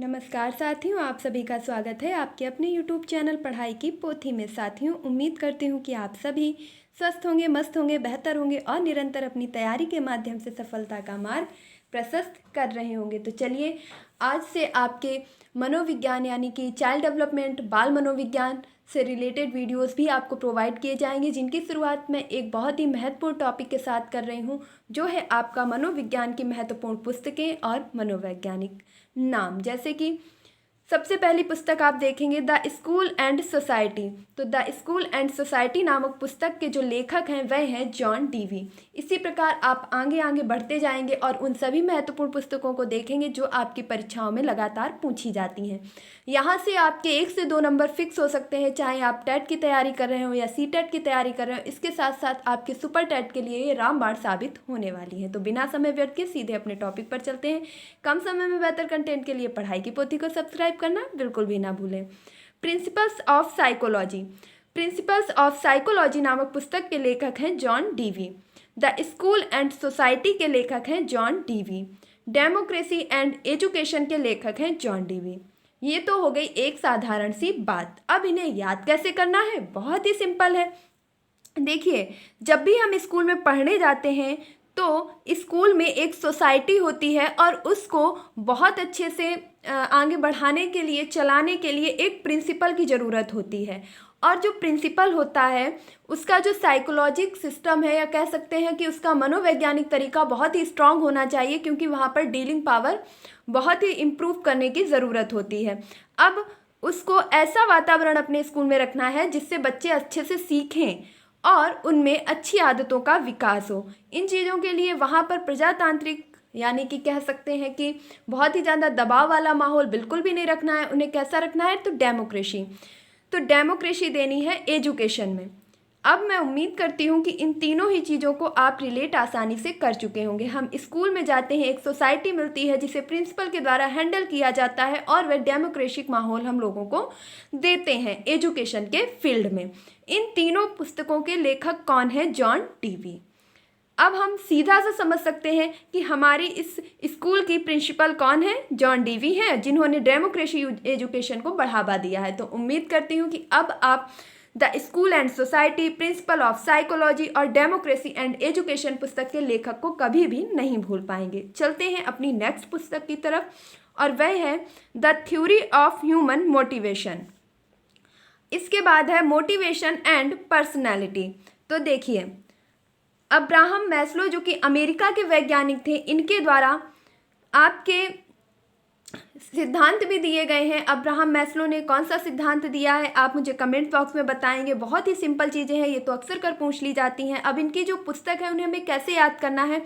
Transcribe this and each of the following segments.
नमस्कार साथियों, आप सभी का स्वागत है आपके अपने YouTube चैनल पढ़ाई की पोथी में। साथियों, उम्मीद करती हूँ कि आप सभी स्वस्थ होंगे, मस्त होंगे, बेहतर होंगे और निरंतर अपनी तैयारी के माध्यम से सफलता का मार्ग प्रशस्त कर रहे होंगे। तो चलिए, आज से आपके मनोविज्ञान यानी कि चाइल्ड डेवलपमेंट, बाल मनोविज्ञान से रिलेटेड वीडियोस भी आपको प्रोवाइड किए जाएंगे, जिनकी शुरुआत मैं एक बहुत ही महत्वपूर्ण टॉपिक के साथ कर रही हूँ, जो है आपका मनोविज्ञान की महत्वपूर्ण पुस्तकें और मनोवैज्ञानिक नाम। जैसे कि सबसे पहली पुस्तक आप देखेंगे द स्कूल एंड सोसाइटी। तो द स्कूल एंड सोसाइटी नामक पुस्तक के जो लेखक हैं वह हैं जॉन डीवी। इसी प्रकार आप आगे आगे बढ़ते जाएंगे और उन सभी महत्वपूर्ण पुस्तकों को देखेंगे जो आपकी परीक्षाओं में लगातार पूछी जाती हैं। यहाँ से आपके 1 से 2 नंबर फिक्स हो सकते हैं, चाहे आप टेट की तैयारी कर रहे हो या सी टेट की तैयारी कर रहे हो। इसके साथ साथ आपके सुपर टेट के लिए ये रामबाण साबित होने वाली है। तो बिना समय व्यर्थ के सीधे अपने टॉपिक पर चलते हैं। कम समय में बेहतर कंटेंट के लिए पढ़ाई की पोथी को सब्सक्राइब करना बिल्कुल भी ना भूलें। Principles of psychology. Principles of psychology नामक पुस्तक के लेखक हैं John Dewey. The school and society के लेखक हैं John Dewey. Democracy and education के लेखक हैं जॉन डीवी। ये तो हो गई एक साधारण सी बात। अब इन्हें याद कैसे करना है? बहुत ही सिंपल है। देखिए, जब भी हम स्कूल में पढ़ने जाते हैं तो स्कूल में एक सोसाइटी होती है और उसको बहुत अच्छे से आगे बढ़ाने के लिए, चलाने के लिए एक प्रिंसिपल की ज़रूरत होती है। और जो प्रिंसिपल होता है उसका जो साइकोलॉजिक सिस्टम है, या कह सकते हैं कि उसका मनोवैज्ञानिक तरीका बहुत ही स्ट्रांग होना चाहिए, क्योंकि वहाँ पर डीलिंग पावर बहुत ही इम्प्रूव करने की ज़रूरत होती है। अब उसको ऐसा वातावरण अपने स्कूल में रखना है जिससे बच्चे अच्छे से सीखें और उनमें अच्छी आदतों का विकास हो। इन चीज़ों के लिए वहाँ पर प्रजातांत्रिक यानी कि कह सकते हैं कि बहुत ही ज़्यादा दबाव वाला माहौल बिल्कुल भी नहीं रखना है। उन्हें कैसा रखना है? तो डेमोक्रेसी। तो डेमोक्रेसी देनी है एजुकेशन में। अब मैं उम्मीद करती हूँ कि इन तीनों ही चीज़ों को आप रिलेट आसानी से कर चुके होंगे। हम स्कूल में जाते हैं, एक सोसाइटी मिलती है जिसे प्रिंसिपल के द्वारा हैंडल किया जाता है और वह डेमोक्रेटिक माहौल हम लोगों को देते हैं एजुकेशन के फील्ड में। इन तीनों पुस्तकों के लेखक कौन है? John Dewey. अब हम सीधा सा समझ सकते हैं कि हमारी इस स्कूल की प्रिंसिपल कौन है? जॉन डीवी हैं, जिन्होंने डेमोक्रेसी एजुकेशन को बढ़ावा दिया है। तो उम्मीद करती हूँ कि अब आप the school and society, principle of psychology और डेमोक्रेसी एंड एजुकेशन पुस्तक के लेखक को कभी भी नहीं भूल पाएंगे। चलते हैं अपनी नेक्स्ट पुस्तक की तरफ, और वह है the theory of human motivation. इसके बाद है मोटिवेशन एंड पर्सनैलिटी। तो देखिए, अब्राहम मैस्लो जो कि अमेरिका के वैज्ञानिक थे, इनके द्वारा आपके सिद्धांत भी दिए गए हैं। अब्राहम मैस्लो ने कौन सा सिद्धांत दिया है आप मुझे कमेंट बॉक्स में बताएंगे। बहुत ही सिंपल चीज़ें हैं, ये तो अक्सर कर पूछ ली जाती हैं। अब इनकी जो पुस्तक है उन्हें हमें कैसे याद करना है?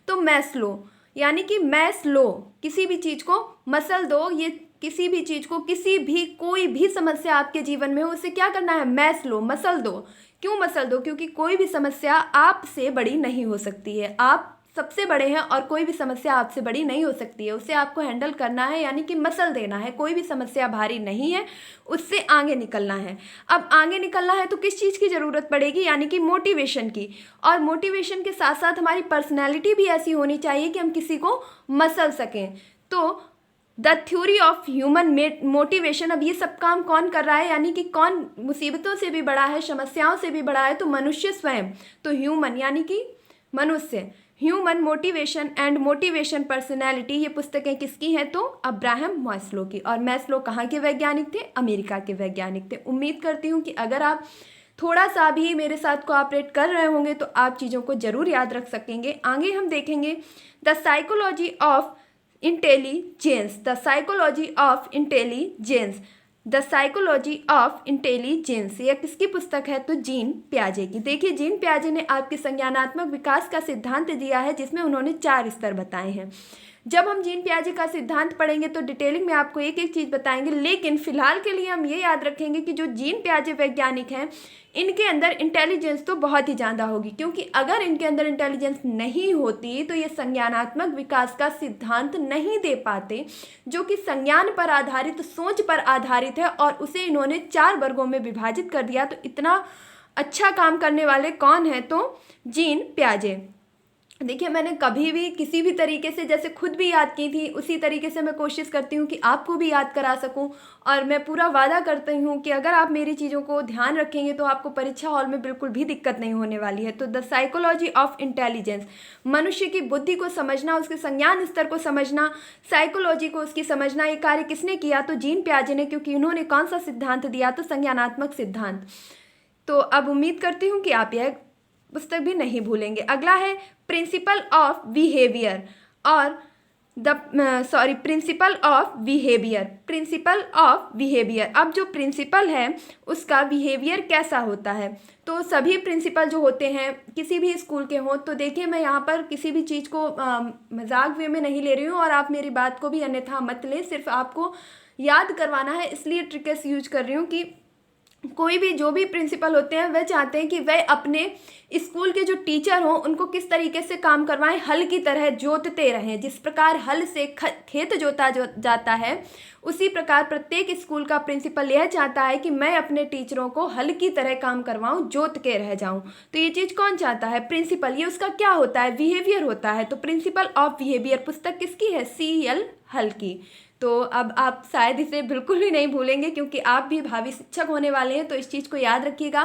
तो मैस्लो यानी कि मैस्लो, किसी भी चीज़ को मसल दो, ये किसी भी चीज़ को, किसी भी कोई भी समस्या आपके जीवन में हो, उसे क्या करना है? मैस्लो, मसल दो। क्यों मसल दो? क्योंकि कोई भी समस्या आपसे बड़ी नहीं हो सकती है। आप सबसे बड़े हैं और कोई भी समस्या आपसे बड़ी नहीं हो सकती है। उसे आपको हैंडल करना है, यानी कि मसल देना है। कोई भी समस्या भारी नहीं है, उससे आगे निकलना है। अब आगे निकलना है तो किस चीज़ की ज़रूरत पड़ेगी? यानी कि मोटिवेशन की। और मोटिवेशन के साथ साथ हमारी पर्सनैलिटी भी ऐसी होनी चाहिए कि हम किसी को मसल सकें। तो the theory of human motivation, अब ये सब काम कौन कर रहा है? यानी कि कौन मुसीबतों से भी बड़ा है, समस्याओं से भी बड़ा है? तो मनुष्य स्वयं। तो ह्यूमन यानी कि मनुष्य। Human motivation and motivation personality, ये पुस्तकें किसकी हैं? तो अब्राहम मैस्लो की। और मैस्लो कहाँ के वैज्ञानिक थे? अमेरिका के वैज्ञानिक थे। उम्मीद करती हूँ कि अगर आप थोड़ा सा भी मेरे साथ कोऑपरेट कर रहे होंगे तो आप चीज़ों को ज़रूर याद रख सकेंगे। आगे हम देखेंगे the psychology of intelligence. The psychology of intelligence. The psychology of intelligence, यह किसकी पुस्तक है? तो जीन पियाजे की। देखिए, जीन पियाजे ने आपके संज्ञानात्मक विकास का सिद्धांत दिया है, जिसमें उन्होंने 4 स्तर बताए हैं। जब हम जीन पियाजे का सिद्धांत पढ़ेंगे तो डिटेलिंग में आपको एक एक चीज़ बताएंगे, लेकिन फिलहाल के लिए हम ये याद रखेंगे कि जो जीन पियाजे वैज्ञानिक हैं, इनके अंदर इंटेलिजेंस तो बहुत ही ज़्यादा होगी, क्योंकि अगर इनके अंदर इंटेलिजेंस नहीं होती तो ये संज्ञानात्मक विकास का सिद्धांत नहीं दे पाते, जो कि संज्ञान पर आधारित, सोच पर आधारित है, और उसे इन्होंने 4 वर्गों में विभाजित कर दिया। तो इतना अच्छा काम करने वाले कौन है? तो जीन पियाजे। देखिए, मैंने कभी भी किसी भी तरीके से जैसे खुद भी याद की थी, उसी तरीके से मैं कोशिश करती हूँ कि आपको भी याद करा सकूँ। और मैं पूरा वादा करती हूँ कि अगर आप मेरी चीज़ों को ध्यान रखेंगे तो आपको परीक्षा हॉल में बिल्कुल भी दिक्कत नहीं होने वाली है। तो द साइकोलॉजी ऑफ इंटेलिजेंस, मनुष्य की बुद्धि को समझना, उसके संज्ञान स्तर को समझना, साइकोलॉजी को उसकी समझना, ये कार्य किसने किया? तो जीन पियाजे ने, क्योंकि उन्होंने कौन सा सिद्धांत दिया? तो संज्ञानात्मक सिद्धांत। तो अब उम्मीद करती हूँ कि आप यह पुस्तक भी नहीं भूलेंगे। अगला है प्रिंसिपल ऑफ बिहेवियर और principal of behaviour. Principal of behaviour, अब जो प्रिंसिपल है उसका बिहेवियर कैसा होता है? तो सभी प्रिंसिपल जो होते हैं किसी भी स्कूल के हों, तो देखिए मैं यहाँ पर किसी भी चीज़ को मजाक वे में नहीं ले रही हूँ और आप मेरी बात को भी अन्यथा मत लें, सिर्फ आपको याद करवाना है, इसलिए ट्रिक्स यूज कर रही हूँ कि कोई भी जो भी प्रिंसिपल होते हैं वह चाहते हैं कि वह अपने स्कूल के जो टीचर हों उनको किस तरीके से काम करवाएं, हल की तरह जोतते रहें। जिस प्रकार हल से खेत जोता जाता है, उसी प्रकार प्रत्येक स्कूल का प्रिंसिपल यह चाहता है कि मैं अपने टीचरों को हल की तरह काम करवाऊं, जोत के रह जाऊं। तो ये चीज़ कौन चाहता है? प्रिंसिपल। ये उसका क्या होता है? बिहेवियर होता है। तो प्रिंसिपल ऑफ बिहेवियर पुस्तक किसकी है? CL हल की। तो अब आप शायद इसे बिल्कुल भी नहीं भूलेंगे, क्योंकि आप भी भावी शिक्षक होने वाले हैं। तो इस चीज़ को याद रखिएगा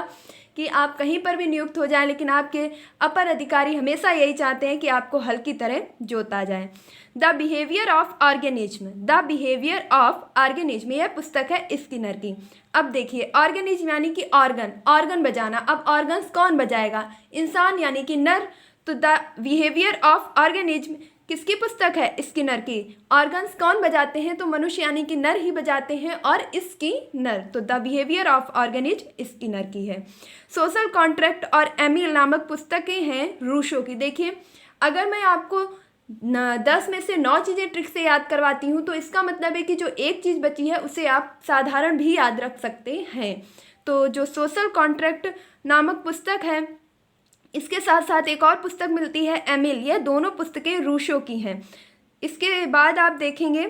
कि आप कहीं पर भी नियुक्त हो जाएं, लेकिन आपके अपर अधिकारी हमेशा यही चाहते हैं कि आपको हल की तरह जोता जाए। The behaviour of organism, the behaviour of organism, यह पुस्तक है स्किनर की। अब देखिए, ऑर्गेनिज्म यानी कि ऑर्गन बजाना। अब ऑर्गन्स कौन बजाएगा? इंसान यानी कि नर। तो द बिहेवियर ऑफ ऑर्गेनिज्म किसकी पुस्तक है? स्किनर की। ऑर्गन्स कौन बजाते हैं? तो मनुष्य यानी कि नर ही बजाते हैं, और इसकी नर। तो the behaviour of organism Skinner की है। सोशल कॉन्ट्रैक्ट और एमिल नामक पुस्तकें हैं रूसो की। देखिए, अगर मैं आपको 10 में से 9 चीज़ें ट्रिक से याद करवाती हूँ, तो इसका मतलब है कि जो एक चीज़ बची है उसे आप साधारण भी याद रख सकते हैं। तो जो सोशल कॉन्ट्रैक्ट नामक पुस्तक है, इसके साथ साथ एक और पुस्तक मिलती है एमिल। यह दोनों पुस्तकें रूसो की हैं। इसके बाद आप देखेंगे,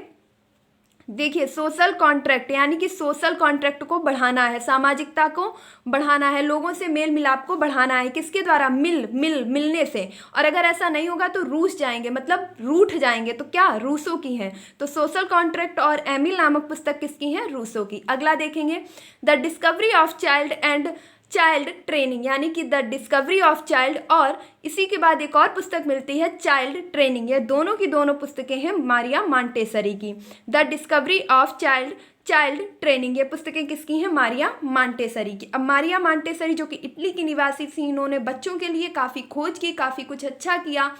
देखिए सोशल कॉन्ट्रैक्ट यानी कि सोशल कॉन्ट्रैक्ट को बढ़ाना है, सामाजिकता को बढ़ाना है, लोगों से मेल मिलाप को बढ़ाना है। किसके द्वारा? मिलने से। और अगर ऐसा नहीं होगा तो रूस जाएंगे, मतलब रूठ जाएंगे। तो क्या? रूसो की है। तो सोशल कॉन्ट्रैक्ट और एमिल नामक पुस्तक किसकी है? रूसो की। अगला देखेंगे, the discovery of child and child training, यानी कि द डिस्कवरी ऑफ चाइल्ड, और इसी के बाद एक और पुस्तक मिलती है चाइल्ड ट्रेनिंग। ये दोनों की दोनों पुस्तकें हैं मारिया मांटेसरी की। The discovery of child training, ये पुस्तकें किसकी हैं? मारिया मांटेसरी की। अब मारिया मांटेसरी जो कि इटली की निवासी थी, इन्होंने बच्चों के लिए काफ़ी खोज की, काफ़ी कुछ अच्छा किया।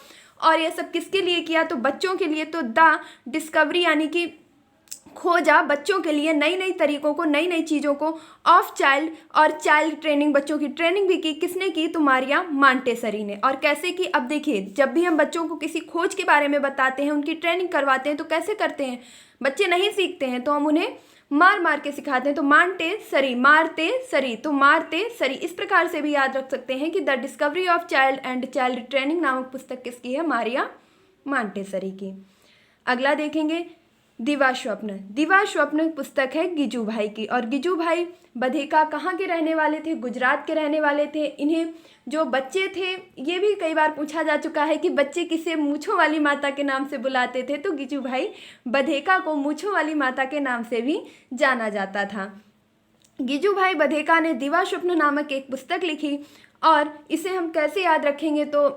और यह सब किसके लिए किया? तो बच्चों के लिए। तो द डिस्कवरी यानी कि खोजा बच्चों के लिए नई नई तरीकों को, नई नई चीज़ों को, ऑफ चाइल्ड, और चाइल्ड ट्रेनिंग, बच्चों की ट्रेनिंग भी की। किसने की? तो मारिया मांटेसरी ने। और कैसे की? अब देखिए, जब भी हम बच्चों को किसी खोज के बारे में बताते हैं, उनकी ट्रेनिंग करवाते हैं, तो कैसे करते हैं? बच्चे नहीं सीखते हैं तो हम उन्हें मार मार के सिखाते हैं। तो मांटेसरी, मारते सरी, तो मारते सरी। इस प्रकार से भी याद रख सकते हैं कि the discovery of child and child training नामक पुस्तक किसकी है? मारिया मांटेसरी की। अगला देखेंगे, दिवा स्वप्न। दिवा स्वप्न पुस्तक है गिजू भाई की। और गिजू भाई बधेका कहाँ के रहने वाले थे? गुजरात के रहने वाले थे। इन्हें जो बच्चे थे, ये भी कई बार पूछा जा चुका है कि बच्चे किसे मूंछों वाली माता के नाम से बुलाते थे? तो गिजू भाई बधेका को मूंछों वाली माता के नाम से भी जाना जाता था। गिजू भाई बधेका ने दिवा स्वप्न नामक एक पुस्तक लिखी। और इसे हम कैसे याद रखेंगे? तो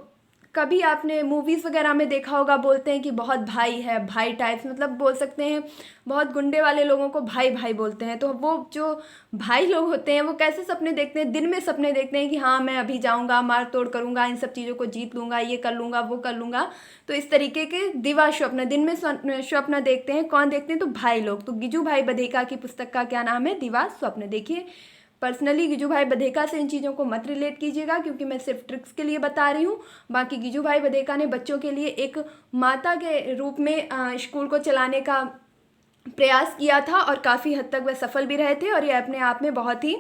कभी आपने मूवीज़ वगैरह में देखा होगा, बोलते हैं कि बहुत भाई है, भाई टाइप्स, मतलब बोल सकते हैं बहुत गुंडे वाले लोगों को भाई भाई बोलते हैं। तो वो जो भाई लोग होते हैं वो कैसे सपने देखते हैं? दिन में सपने देखते हैं कि हाँ मैं अभी जाऊँगा, मार तोड़ करूँगा, इन सब चीज़ों को जीत लूँगा, ये कर लूँगा, वो कर लूँगा। तो इस तरीके के दिवा स्वप्न, दिन में स्वप्न देखते हैं। कौन देखते हैं? तो भाई लोग। तो गिजू भाई बधेका की पुस्तक का क्या नाम है? दिवा स्वप्न। देखिए, पर्सनली गिजू भाई बधेका से इन चीज़ों को मत रिलेट कीजिएगा, क्योंकि मैं सिर्फ ट्रिक्स के लिए बता रही हूँ। बाकी गिजू भाई बधेका ने बच्चों के लिए एक माता के रूप में स्कूल को चलाने का प्रयास किया था, और काफ़ी हद तक वह सफल भी रहे थे। और ये अपने आप में बहुत ही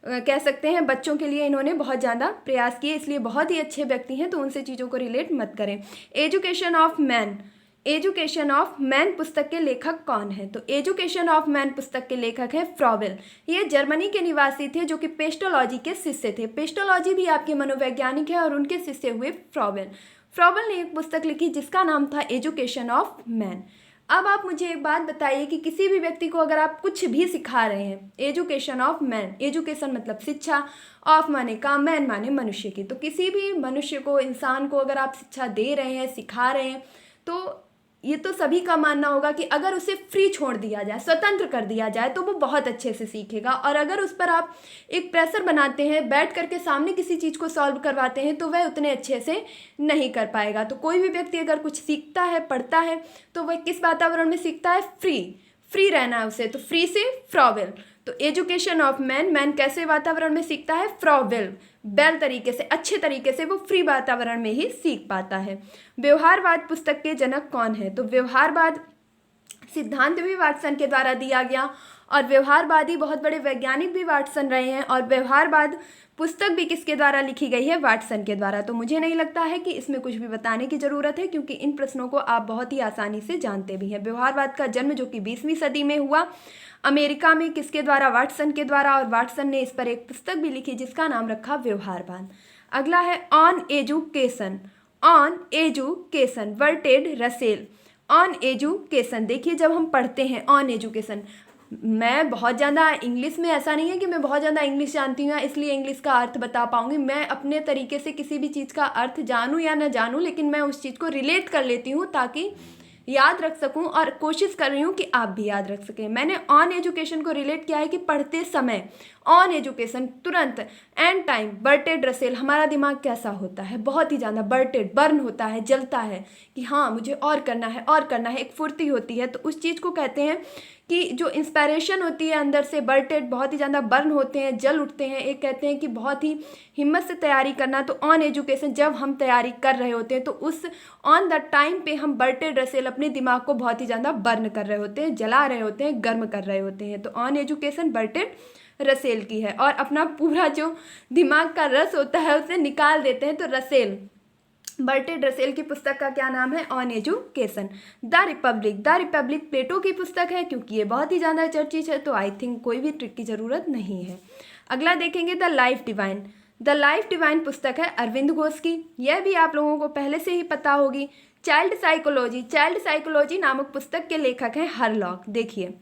कह सकते हैं बच्चों के लिए इन्होंने बहुत ज़्यादा प्रयास किए, इसलिए बहुत ही अच्छे व्यक्ति हैं। तो उनसे चीज़ों को रिलेट मत करें। Education of man, education of man पुस्तक के लेखक कौन है? तो एजुकेशन ऑफ मैन पुस्तक के लेखक हैं फ्रॉवेल। ये जर्मनी के निवासी थे, जो कि पेस्टोलॉजी के शिष्य थे। पेस्टोलॉजी भी आपके मनोवैज्ञानिक है, और उनके शिष्य हुए फ्रॉवेल। फ्रॉबल ने एक पुस्तक लिखी जिसका नाम था एजुकेशन ऑफ मैन। अब आप मुझे एक बात बताइए कि किसी भी व्यक्ति को अगर आप कुछ भी सिखा रहे हैं, एजुकेशन ऑफ मैन, एजुकेशन मतलब शिक्षा, ऑफ माने काम, मैन माने मनुष्य की, तो किसी भी मनुष्य को, इंसान को अगर आप शिक्षा दे रहे हैं, सिखा रहे हैं, तो ये तो सभी का मानना होगा कि अगर उसे फ्री छोड़ दिया जाए, स्वतंत्र कर दिया जाए, तो वो बहुत अच्छे से सीखेगा। और अगर उस पर आप एक प्रेशर बनाते हैं, बैठ करके सामने किसी चीज़ को सॉल्व करवाते हैं, तो वह उतने अच्छे से नहीं कर पाएगा। तो कोई भी व्यक्ति अगर कुछ सीखता है, पढ़ता है, तो वह किस वातावरण में सीखता है? फ्री रहना है उसे, तो फ्री से फ्रॉवेल। तो एजुकेशन ऑफ मैन, मैन कैसे वातावरण में सीखता है? फ्रॉवेल, बेल तरीके से, अच्छे तरीके से वो फ्री वातावरण में ही सीख पाता है। व्यवहारवाद पुस्तक के जनक कौन है? तो व्यवहारवाद सिद्धांत भी वाटसन के द्वारा दिया गया, और व्यवहारवादी बहुत बड़े वैज्ञानिक भी वाटसन रहे हैं, और व्यवहारवाद पुस्तक भी किसके द्वारा लिखी गई है? वाटसन के द्वारा। तो मुझे नहीं लगता है कि इसमें कुछ भी बताने की ज़रूरत है, क्योंकि इन प्रश्नों को आप बहुत ही आसानी से जानते भी हैं। व्यवहारवाद का जन्म जो कि 20वीं सदी में हुआ अमेरिका में, किसके द्वारा? वाटसन के द्वारा, और वाटसन ने इस पर एक पुस्तक भी लिखी जिसका नाम रखा व्यवहारवाद। अगला है ऑन एजुकेशन। ऑन एजुकेशन, वर्टेड रसेल। ऑन एजुकेशन, देखिए जब हम पढ़ते हैं ऑन एजुकेशन, मैं बहुत ज़्यादा इंग्लिश में, ऐसा नहीं है कि मैं बहुत ज़्यादा इंग्लिश जानती हूँ इसलिए इंग्लिश का अर्थ बता पाऊँगी। मैं अपने तरीके से किसी भी चीज़ का अर्थ जानूँ या ना जानूँ, लेकिन मैं उस चीज़ को रिलेट कर लेती हूँ ताकि याद रख सकूं, और कोशिश कर रही हूँ कि आप भी याद रख सकें। मैंने ऑन एजुकेशन को रिलेट किया है कि पढ़ते समय, ऑन एजुकेशन, तुरंत, एंड टाइम, बर्टेड रसेल, हमारा दिमाग कैसा होता है? बहुत ही ज़्यादा बर्टेड, बर्न होता है, जलता है कि हाँ मुझे और करना है, और करना है, एक फुर्ती होती है। तो उस चीज़ को कहते हैं कि जो इंस्पायरेशन होती है अंदर से, बर्टेड, बहुत ही ज़्यादा बर्न होते हैं, जल उठते हैं। एक कहते हैं कि बहुत ही हिम्मत से तैयारी करना। तो ऑन एजुकेशन, जब हम तैयारी कर रहे होते हैं, तो उस ऑन द टाइम पे हम बर्टेड रसेल, अपने दिमाग को बहुत ही ज़्यादा बर्न कर रहे होते हैं, जला रहे होते हैं, गर्म कर रहे होते हैं। तो ऑन एजुकेशन बर्टेड रसेल की है, और अपना पूरा जो दिमाग का रस होता है उसे निकाल देते हैं। तो रसेल, बर्टेड रसेल की पुस्तक का क्या नाम है? On education. The Republic, the Republic Plato की पुस्तक है, क्योंकि ये बहुत ही ज़्यादा चर्चित है, तो आई थिंक कोई भी ट्रिक की ज़रूरत नहीं है। अगला देखेंगे the life divine. The life divine पुस्तक है अरविंद घोष की, यह भी आप लोगों को पहले से ही पता होगी। चाइल्ड साइकोलॉजी, चाइल्ड साइकोलॉजी नामक पुस्तक के लेखक हैं हरलॉक। देखिए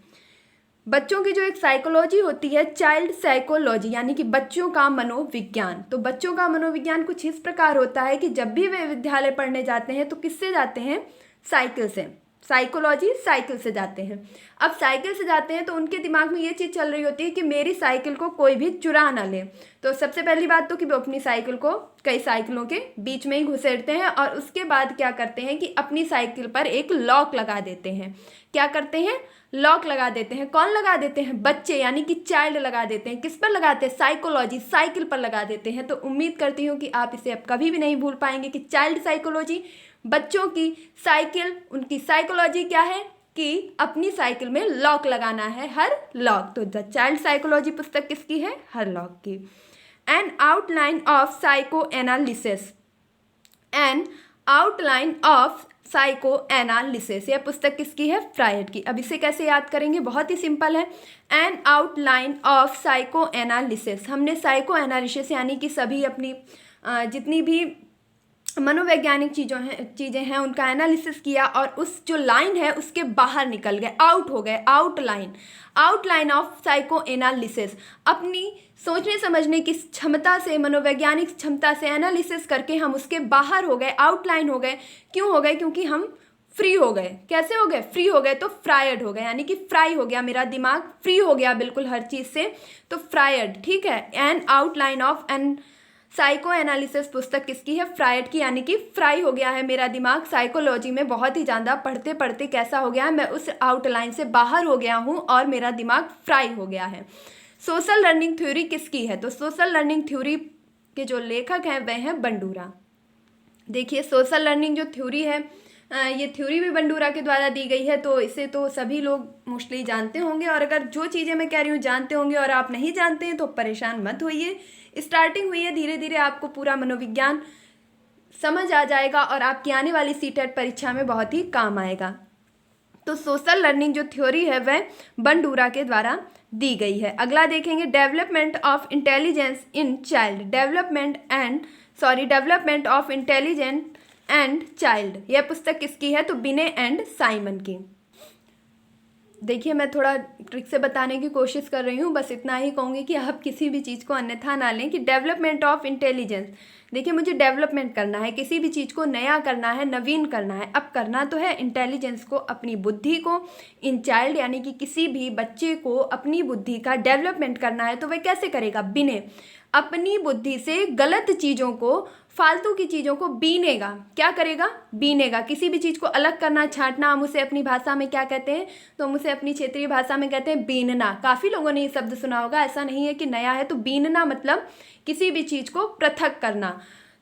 बच्चों की जो एक साइकोलॉजी होती है, चाइल्ड साइकोलॉजी, यानी कि बच्चों का मनोविज्ञान। तो बच्चों का मनोविज्ञान कुछ इस प्रकार होता है कि जब भी वे विद्यालय पढ़ने जाते हैं तो किससे जाते हैं? साइकिल से। साइकोलॉजी साइकिल से जाते हैं। अब साइकिल से जाते हैं तो उनके दिमाग में ये चीज़ चल रही होती है कि मेरी साइकिल को कोई भी चुरा ना ले। तो सबसे पहली बात तो कि वो अपनी साइकिल को कई साइकिलों के बीच में ही घुसेड़ते हैं, और उसके बाद क्या करते हैं कि अपनी साइकिल पर एक लॉक लगा देते हैं। क्या करते हैं? लॉक लगा देते हैं। कौन लगा देते हैं? बच्चे, यानी कि चाइल्ड लगा देते हैं। किस पर लगाते हैं? साइकोलॉजी, साइकिल पर लगा देते हैं। तो उम्मीद करती हूँ कि आप इसे अब कभी भी नहीं भूल पाएंगे कि चाइल्ड साइकोलॉजी, बच्चों की साइकिल, उनकी साइकोलॉजी क्या है कि अपनी साइकिल में लॉक लगाना है, हर लॉक। तो द चाइल्ड साइकोलॉजी पुस्तक किसकी है? हरलॉक की। N outline of psycho analysis, N outline of psycho analysis, यह पुस्तक किसकी है? फ्रायड की। अब इसे कैसे याद करेंगे? बहुत ही सिंपल है। An outline of psycho analysis, हमने साइको एनालिसिस यानी कि सभी अपनी जितनी भी मनोवैज्ञानिक चीज़ें हैं उनका एनालिसिस किया, और उस जो लाइन है उसके बाहर निकल गए, आउट हो गए। आउटलाइन ऑफ साइको एनालिसिस, अपनी सोचने समझने की क्षमता से, मनोवैज्ञानिक क्षमता से एनालिसिस करके हम उसके बाहर हो गए, आउटलाइन हो गए। क्यों हो गए? क्योंकि हम फ्री हो गए। कैसे हो गए? फ्री हो गए, तो फ्रायड हो गए, यानी कि फ्राई हो गया, मेरा दिमाग फ्री हो गया बिल्कुल हर चीज़ से, तो फ्रायड। ठीक है। An outline of an psychoanalysis पुस्तक किसकी है? फ्रायड की, यानी कि फ्राई हो गया है मेरा दिमाग साइकोलॉजी में, बहुत ही ज़्यादा पढ़ते पढ़ते कैसा हो गया है, मैं उस आउटलाइन से बाहर हो गया हूँ और मेरा दिमाग फ्राई हो गया है। सोशल लर्निंग थ्योरी किसकी है? तो सोशल लर्निंग थ्योरी के जो लेखक हैं वह हैं बंडूरा। देखिए सोशल लर्निंग जो थ्योरी है, ये थ्योरी भी बंडूरा के द्वारा दी गई है, तो इसे तो सभी लोग मोस्टली जानते होंगे। और अगर जो चीज़ें मैं कह रही हूँ जानते होंगे और आप नहीं जानते हैं तो परेशान मत होइए, स्टार्टिंग हुई है, धीरे धीरे आपको पूरा मनोविज्ञान समझ आ जाएगा और आपकी आने वाली सीटेट परीक्षा में बहुत ही काम आएगा। तो सोशल लर्निंग जो थ्योरी है वह बंडूरा के द्वारा दी गई है। अगला देखेंगे development of intelligence in child, development of intelligent and child. यह पुस्तक किसकी है? तो बिने एंड साइमन की। देखिए मैं थोड़ा ट्रिक से बताने की कोशिश कर रही हूँ, बस इतना ही कहूँगी कि आप किसी भी चीज़ को अन्यथा ना लें। कि डेवलपमेंट ऑफ इंटेलिजेंस, देखिए मुझे डेवलपमेंट करना है, किसी भी चीज़ को नया करना है, नवीन करना है। अब करना तो है इंटेलिजेंस को, अपनी बुद्धि को। इन चाइल्ड यानी कि किसी भी बच्चे को अपनी बुद्धि का डेवलपमेंट करना है, तो वह कैसे करेगा? बिने, अपनी बुद्धि से गलत चीज़ों को, फालतू की चीज़ों को बीनेगा। क्या करेगा? बीनेगा। किसी भी चीज़ को अलग करना, छांटना, हम उसे अपनी भाषा में क्या कहते हैं? तो हम उसे अपनी क्षेत्रीय भाषा में कहते हैं बीनना। काफ़ी लोगों ने ये शब्द सुना होगा, ऐसा नहीं है कि नया है। तो बीनना मतलब किसी भी चीज़ को पृथक करना।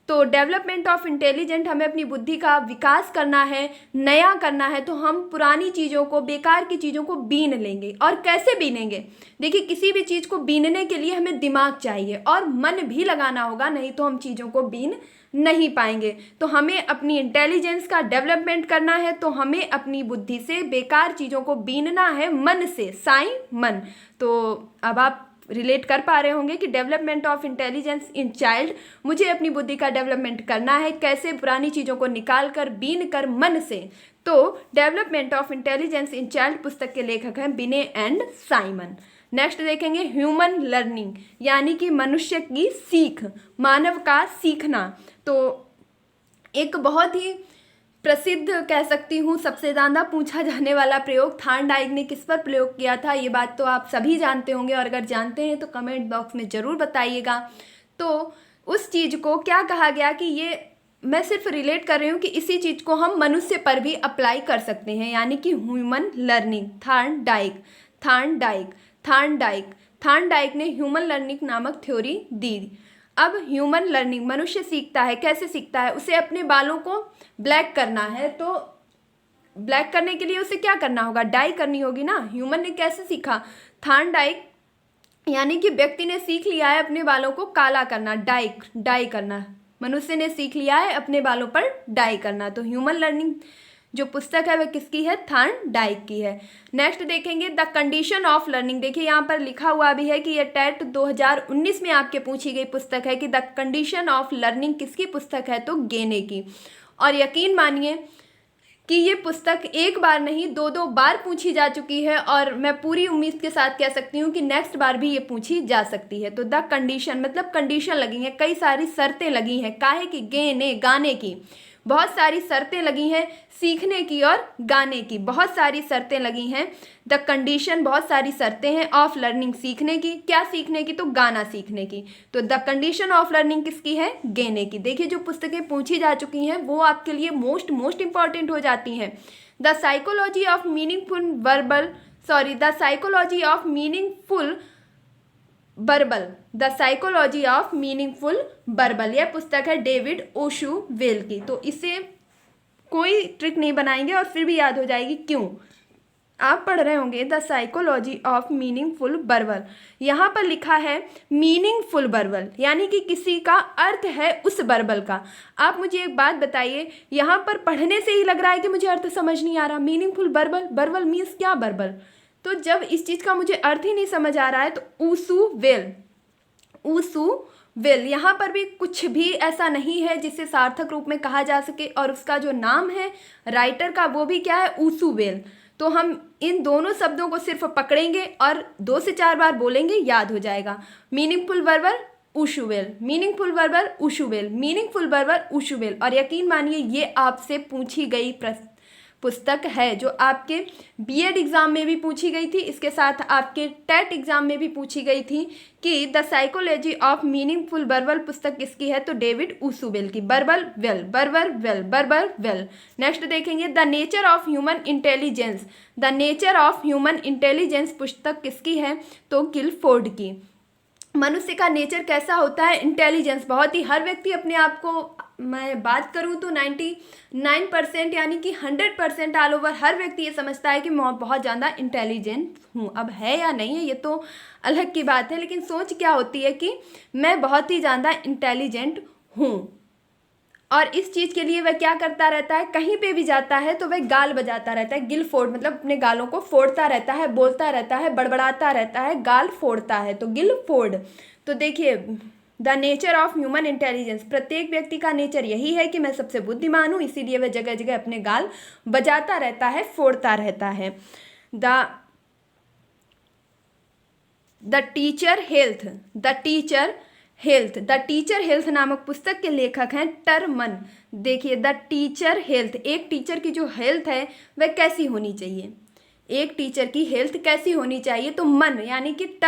तो डेवलपमेंट ऑफ इंटेलिजेंट, हमें अपनी बुद्धि का विकास करना है, नया करना है, तो हम पुरानी चीज़ों को, बेकार की चीज़ों को बीन लेंगे। और कैसे बीनेंगे? देखिए किसी भी चीज़ को बीनने के लिए हमें दिमाग चाहिए और मन भी लगाना होगा, नहीं तो हम चीज़ों को बीन नहीं पाएंगे। तो हमें अपनी इंटेलिजेंस का डेवलपमेंट करना है, तो हमें अपनी बुद्धि से बेकार चीज़ों को बीनना है, मन से, साई मन। तो अब आप रिलेट कर पा रहे होंगे कि development of intelligence in child, मुझे अपनी बुद्धि का डेवलपमेंट करना है, कैसे? पुरानी चीज़ों को निकाल कर, बीन कर, मन से। तो development of intelligence in child पुस्तक के लेखक हैं बिने एंड साइमन। नेक्स्ट देखेंगे ह्यूमन लर्निंग, यानी कि मनुष्य की सीख, मानव का सीखना। तो एक बहुत ही प्रसिद्ध कह सकती हूँ, सबसे ज़्यादा पूछा जाने वाला प्रयोग थार्नडाइक ने किस पर प्रयोग किया था, ये बात तो आप सभी जानते होंगे, और अगर जानते हैं तो कमेंट बॉक्स में ज़रूर बताइएगा। तो उस चीज़ को क्या कहा गया कि ये मैं सिर्फ रिलेट कर रही हूँ कि इसी चीज़ को हम मनुष्य पर भी अप्लाई कर सकते हैं, यानी कि ह्यूमन लर्निंग। थार्नडाइक ने ह्यूमन लर्निंग नामक थ्योरी दी। अब ह्यूमन लर्निंग, मनुष्य सीखता है। कैसे सीखता है? उसे अपने बालों को ब्लैक करना है, तो ब्लैक करने के लिए उसे क्या करना होगा? डाई करनी होगी ना। ह्यूमन ने कैसे सीखा? थार्नडाइक यानी कि व्यक्ति ने सीख लिया है अपने बालों को काला करना, डाई करना। मनुष्य ने सीख लिया है अपने बालों पर डाई करना। तो ह्यूमन लर्निंग जो पुस्तक है वह किसकी है? थार्नडाइक की है। नेक्स्ट देखेंगे द कंडीशन ऑफ लर्निंग। देखिए यहाँ पर लिखा हुआ भी है कि यह टेट 2019 में आपके पूछी गई पुस्तक है कि द कंडीशन ऑफ लर्निंग किसकी पुस्तक है? तो गेने की। और यकीन मानिए कि ये पुस्तक एक बार नहीं, दो बार पूछी जा चुकी है, और मैं पूरी उम्मीद के साथ कह सकती हूँ कि नेक्स्ट बार भी ये पूछी जा सकती है। तो द कंडीशन मतलब कंडीशन लगी हैं, कई सारी शर्तें लगी हैं। काहे की? गाने की बहुत सारी शर्तें लगी हैं, सीखने की और गाने की बहुत सारी शर्तें लगी हैं। द कंडीशन बहुत सारी शर्तें हैं, ऑफ लर्निंग सीखने की। क्या सीखने की? तो गाना सीखने की। तो द कंडीशन ऑफ लर्निंग किसकी है? गेने की। देखिए जो पुस्तकें पूछी जा चुकी हैं वो आपके लिए मोस्ट इंपॉर्टेंट हो जाती हैं। The psychology of meaningful verbal, यह पुस्तक है डेविड ओशुवेल की। तो इसे कोई ट्रिक नहीं बनाएंगे और फिर भी याद हो जाएगी। क्यों? आप पढ़ रहे होंगे the psychology of meaningful verbal, यहाँ पर लिखा है मीनिंगफुल बर्बल, यानी कि किसी का अर्थ है उस बर्बल का। आप मुझे एक बात बताइए, यहाँ पर पढ़ने से ही लग रहा है कि मुझे अर्थ समझ नहीं आ रहा। मीनिंगफुल बर्बल मीन्स क्या? बर्बल। तो जब इस चीज़ का मुझे अर्थ ही नहीं समझ आ रहा है, तो ऊसुवेल यहाँ पर भी कुछ भी ऐसा नहीं है जिसे सार्थक रूप में कहा जा सके, और उसका जो नाम है राइटर का वो भी क्या है? ऊसुवेल। तो हम इन दोनों शब्दों को सिर्फ पकड़ेंगे और 2 से 4 बार बोलेंगे, याद हो जाएगा। मीनिंगफुल बर्बल ऊशुवेल। और यकीन मानिए ये आपसे पूछी गई पुस्तक है, जो आपके बीएड एग्ज़ाम में भी पूछी गई थी, इसके साथ आपके टेट एग्ज़ाम में भी पूछी गई थी कि the psychology of meaningful verbal पुस्तक किसकी है? तो डेविड ओशुवेल की। Verbal well. नेक्स्ट देखेंगे the nature of human intelligence पुस्तक किसकी है? तो गिलफोर्ड की। मनुष्य का नेचर कैसा होता है? इंटेलिजेंस। बहुत ही, हर व्यक्ति अपने आप को, मैं बात करूं तो 99% यानी कि 100% ऑल ओवर हर व्यक्ति ये समझता है कि मैं बहुत ज़्यादा इंटेलिजेंट हूँ। अब है या नहीं है ये तो अलग की बात है, लेकिन सोच क्या होती है कि मैं बहुत ही ज़्यादा इंटेलिजेंट हूँ। और इस चीज़ के लिए वह क्या करता रहता है? कहीं पे भी जाता है तो वह गाल बजाता रहता है। गिलफोर्ड मतलब अपने गालों को फोड़ता रहता है, बोलता रहता है, बड़बड़ाता रहता है, गाल फोड़ता है, तो गिलफोर्ड। तो देखिए the nature of human intelligence, प्रत्येक व्यक्ति का नेचर यही है कि मैं सबसे बुद्धिमान हूँ, इसीलिए वह जगह जगह अपने गाल बजाता रहता है, फोड़ता रहता है। The teacher health, the teacher health नामक पुस्तक के लेखक हैं टरमन। देखिए, द टीचर हेल्थ, एक टीचर की जो हेल्थ है वह कैसी होनी चाहिए, एक टीचर की हेल्थ कैसी होनी चाहिए, तो मन यानी कि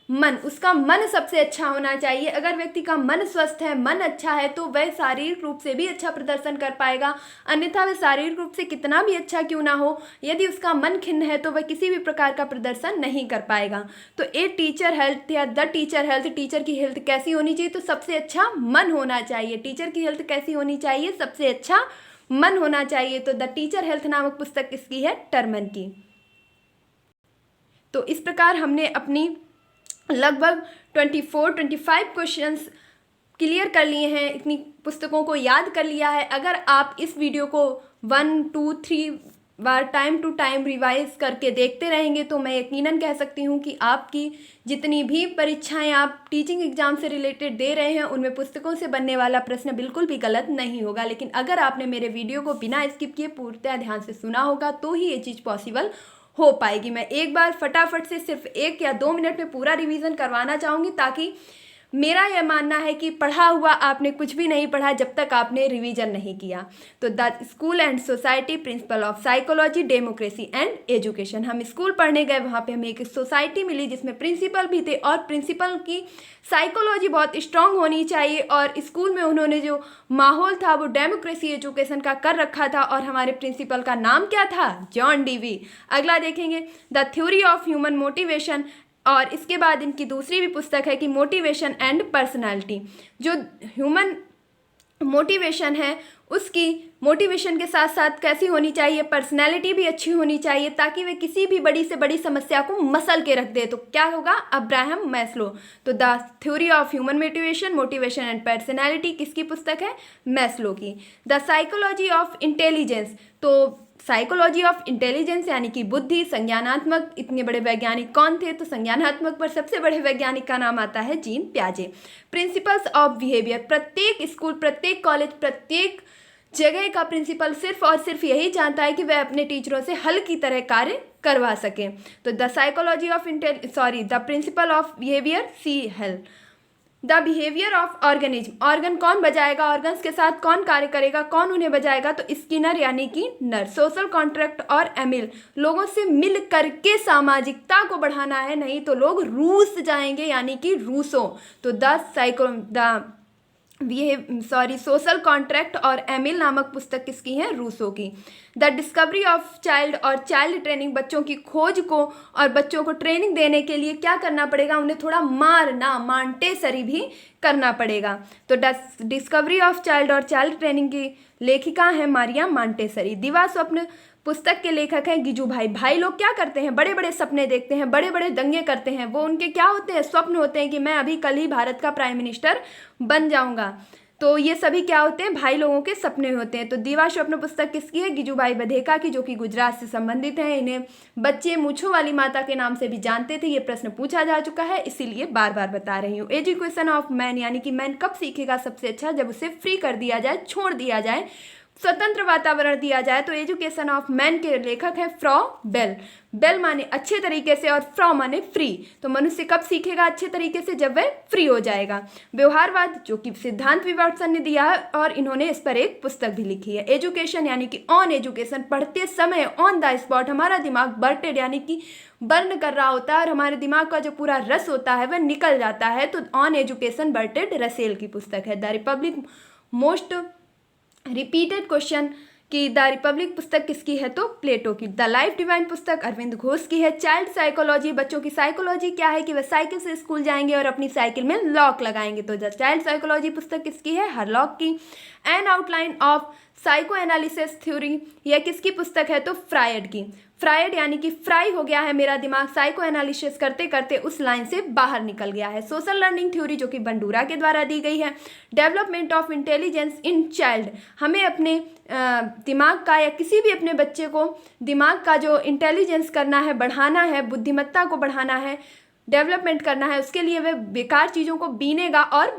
मन, उसका मन सबसे अच्छा होना चाहिए। अगर व्यक्ति का मन स्वस्थ है, मन अच्छा है, तो वह शारीरिक रूप से भी अच्छा प्रदर्शन कर पाएगा, अन्यथा वह शारीरिक रूप से कितना भी अच्छा क्यों ना हो, यदि उसका मन खिन्न है तो वह किसी भी प्रकार का प्रदर्शन नहीं कर पाएगा। तो ए टीचर हेल्थ या द टीचर हेल्थ, टीचर की हेल्थ कैसी होनी चाहिए, तो सबसे अच्छा मन होना चाहिए। टीचर की हेल्थ कैसी होनी चाहिए, सबसे अच्छा मन होना चाहिए। तो द टीचर हेल्थ नामक पुस्तक किसकी है, टरमन की। तो इस प्रकार हमने अपनी लगभग 24-25 क्वेश्चंस क्लियर कर लिए हैं, इतनी पुस्तकों को याद कर लिया है। अगर आप इस वीडियो को 1, 2, 3 बार टाइम टू टाइम रिवाइज करके देखते रहेंगे तो मैं यकीनन कह सकती हूँ कि आपकी जितनी भी परीक्षाएं आप टीचिंग एग्जाम से रिलेटेड दे रहे हैं उनमें पुस्तकों से बनने वाला प्रश्न बिल्कुल भी गलत नहीं होगा। लेकिन अगर आपने मेरे वीडियो को बिना स्किप किए पूर्णतः ध्यान से सुना होगा तो ही ये चीज़ पॉसिबल हो पाएगी। मैं एक बार फटाफट से सिर्फ 1 या 2 मिनट में पूरा रिवीजन करवाना चाहूँगी, ताकि मेरा यह मानना है कि पढ़ा हुआ आपने कुछ भी नहीं पढ़ा जब तक आपने रिवीजन नहीं किया। तो the school and society, principle of psychology, democracy and education. हम स्कूल पढ़ने गए, वहाँ पे हमें एक सोसाइटी मिली जिसमें प्रिंसिपल भी थे और प्रिंसिपल की साइकोलॉजी बहुत स्ट्रांग होनी चाहिए, और स्कूल में उन्होंने जो माहौल था वो डेमोक्रेसी एजुकेशन का कर रखा था। और हमारे प्रिंसिपल का नाम क्या था, जॉन डीवी। अगला देखेंगे the theory of human motivation, और इसके बाद इनकी दूसरी भी पुस्तक है कि मोटिवेशन एंड पर्सनालिटी। जो ह्यूमन मोटिवेशन है उसकी मोटिवेशन के साथ साथ कैसी होनी चाहिए, पर्सनैलिटी भी अच्छी होनी चाहिए, ताकि वे किसी भी बड़ी से बड़ी समस्या को मसल के रख दे। तो क्या होगा, अब्राहम मैस्लो। तो the theory of human motivation, motivation and personality किसकी पुस्तक है, मैस्लो की। द साइकोलॉजी ऑफ इंटेलिजेंस, तो साइकोलॉजी ऑफ इंटेलिजेंस यानी कि बुद्धि, संज्ञानात्मक, इतने बड़े वैज्ञानिक कौन थे, तो संज्ञानात्मक पर सबसे बड़े वैज्ञानिक का नाम आता है जीन प्याजे। प्रिंसिपल्स ऑफ बिहेवियर, प्रत्येक स्कूल, प्रत्येक कॉलेज, प्रत्येक जगह का प्रिंसिपल सिर्फ और सिर्फ यही चाहता है कि वह अपने टीचरों से हल की तरह कार्य करवा सके। तो the psychology of the principle of behaviour, C Hull. The behaviour of organism, organ कौन बजाएगा, ऑर्गन्स के साथ कौन कार्य करेगा, कौन उन्हें बजाएगा, तो स्किनर यानी कि नर। सोशल कॉन्ट्रैक्ट और एमिल, लोगों से मिल करके सामाजिकता को बढ़ाना है, नहीं तो लोग रूस जाएंगे यानी कि रूसो। तो सोशल कॉन्ट्रैक्ट और एमिल नामक पुस्तक किसकी है, रूसो की। द डिस्कवरी ऑफ चाइल्ड और चाइल्ड ट्रेनिंग, बच्चों की खोज को और बच्चों को ट्रेनिंग देने के लिए क्या करना पड़ेगा, उन्हें थोड़ा मारना, मांटेसरी भी करना पड़ेगा। तो डिस्कवरी ऑफ चाइल्ड और चाइल्ड ट्रेनिंग की लेखिका है मारिया मांटेसरी। दिवा स्वप्न पुस्तक के लेखक हैं गिजू भाई। भाई लोग क्या करते हैं, बड़े बड़े सपने देखते हैं, बड़े बड़े दंगे करते हैं, वो उनके क्या होते हैं, स्वप्न होते हैं कि मैं अभी कल ही भारत का प्राइम मिनिस्टर बन जाऊंगा। तो ये सभी क्या होते हैं, भाई लोगों के सपने होते हैं। तो दिवा स्वप्न पुस्तक किसकी है, गिजूभाई बधेका की, जो कि गुजरात से संबंधित हैं। इन्हें बच्चे मूंछों वाली माता के नाम से भी जानते थे, ये प्रश्न पूछा जा चुका है, इसीलिए बार बार बता रही हूँ। एजुकेशन ऑफ मैन, यानी कि मैन कब सीखेगा सबसे अच्छा, जब उसे फ्री कर दिया जाए, छोड़ दिया जाए, स्वतंत्र वातावरण दिया जाए। तो एजुकेशन ऑफ मैन के लेखक है फ्रॉ बेल। बेल माने अच्छे तरीके से और फ्रॉ माने फ्री। तो मनुष्य कब सीखेगा अच्छे तरीके से, जब वह फ्री हो जाएगा। व्यवहारवाद, जो कि सिद्धांत विवर्तन ने दिया है और इन्होंने इस पर एक पुस्तक भी लिखी है। एजुकेशन यानी कि ऑन एजुकेशन, पढ़ते समय ऑन द स्पॉट हमारा दिमाग बर्टेड यानी कि बर्न कर रहा होता है और हमारे दिमाग का जो पूरा रस होता है वह निकल जाता है। तो ऑन एजुकेशन बर्टेड रसेल की पुस्तक है। The Republic most repeated question कि द रिपब्लिक पुस्तक किसकी है, तो प्लेटो की। द लाइफ डिवाइन पुस्तक अरविंद घोष की है। चाइल्ड साइकोलॉजी, बच्चों की साइकोलॉजी क्या है कि वह साइकिल से स्कूल जाएंगे और अपनी साइकिल में लॉक लगाएंगे। तो द चाइल्ड साइकोलॉजी पुस्तक किसकी है, हरलॉक की। N outline of psycho analysis theory, यह किसकी पुस्तक है, तो फ्रायड की। फ्रायड यानी कि फ्राई हो गया है मेरा दिमाग, साइको एनालिसिस करते करते उस लाइन से बाहर निकल गया है। सोशल लर्निंग थ्योरी, जो कि बंडूरा के द्वारा दी गई है। Development of intelligence in child, हमें अपने दिमाग का या किसी भी अपने बच्चे को दिमाग का जो इंटेलिजेंस करना है, बढ़ाना है, बुद्धिमत्ता को बढ़ाना है, डेवलपमेंट करना है, उसके लिए वह बेकार चीज़ों को बीनेगा और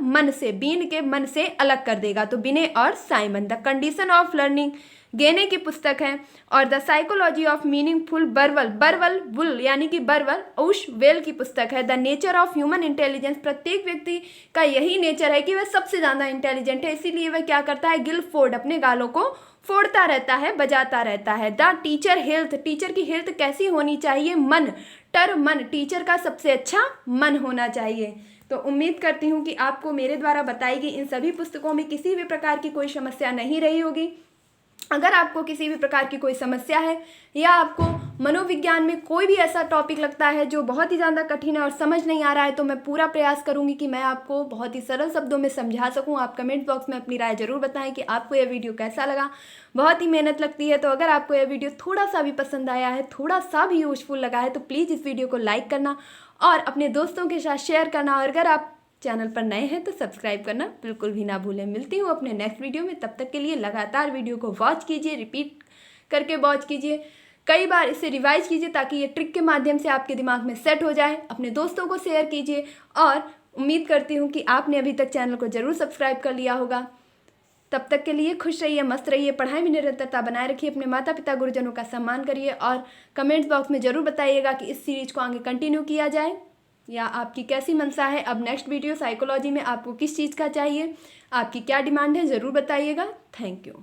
बीन के मन से अलग कर देगा। तो बिने और Simon, the condition of learning गेने की पुस्तक है। और द साइकोलॉजी ऑफ मीनिंगफुल बरवल वुल यानी कि बरवल उश वेल की पुस्तक है। The nature of human intelligence, प्रत्येक व्यक्ति का यही नेचर है कि वह सबसे ज़्यादा इंटेलिजेंट है, इसीलिए वह क्या करता है, गिलफोर्ड, अपने गालों को फोड़ता रहता है, बजाता रहता है। द टीचर हेल्थ, टीचर की हेल्थ कैसी होनी चाहिए, मन, मन, टीचर का सबसे अच्छा मन होना चाहिए। तो उम्मीद करती हूँ कि आपको मेरे द्वारा बताई गई इन सभी पुस्तकों में किसी भी प्रकार की कोई समस्या नहीं रही होगी। अगर आपको किसी भी प्रकार की कोई समस्या है या आपको मनोविज्ञान में कोई भी ऐसा टॉपिक लगता है जो बहुत ही ज़्यादा कठिन है और समझ नहीं आ रहा है, तो मैं पूरा प्रयास करूंगी कि मैं आपको बहुत ही सरल शब्दों में समझा सकूं। आप कमेंट बॉक्स में अपनी राय जरूर बताएं कि आपको यह वीडियो कैसा लगा। बहुत ही मेहनत लगती है, तो अगर आपको यह वीडियो थोड़ा सा भी पसंद आया है, थोड़ा सा भी यूजफुल लगा है, तो प्लीज़ इस वीडियो को लाइक करना और अपने दोस्तों के साथ शेयर करना। और अगर आप चैनल पर नए हैं तो सब्सक्राइब करना बिल्कुल भी ना भूलें। मिलती हूँ अपने नेक्स्ट वीडियो में, तब तक के लिए लगातार वीडियो को वॉच कीजिए, रिपीट करके वॉच कीजिए, कई बार इसे रिवाइज कीजिए ताकि ये ट्रिक के माध्यम से आपके दिमाग में सेट हो जाए। अपने दोस्तों को शेयर कीजिए और उम्मीद करती हूँ कि आपने अभी तक चैनल को जरूर सब्सक्राइब कर लिया होगा। तब तक के लिए खुश रहिए, मस्त रहिए, पढ़ाई में निरंतरता बनाए रखिए, अपने माता पिता गुरुजनों का सम्मान करिए और कमेंट्स बॉक्स में ज़रूर बताइएगा कि इस सीरीज को आगे कंटिन्यू किया जाए या आपकी कैसी मंशा है। अब नेक्स्ट वीडियो साइकोलॉजी में आपको किस चीज़ का चाहिए, आपकी क्या डिमांड है, ज़रूर बताइएगा। Thank you.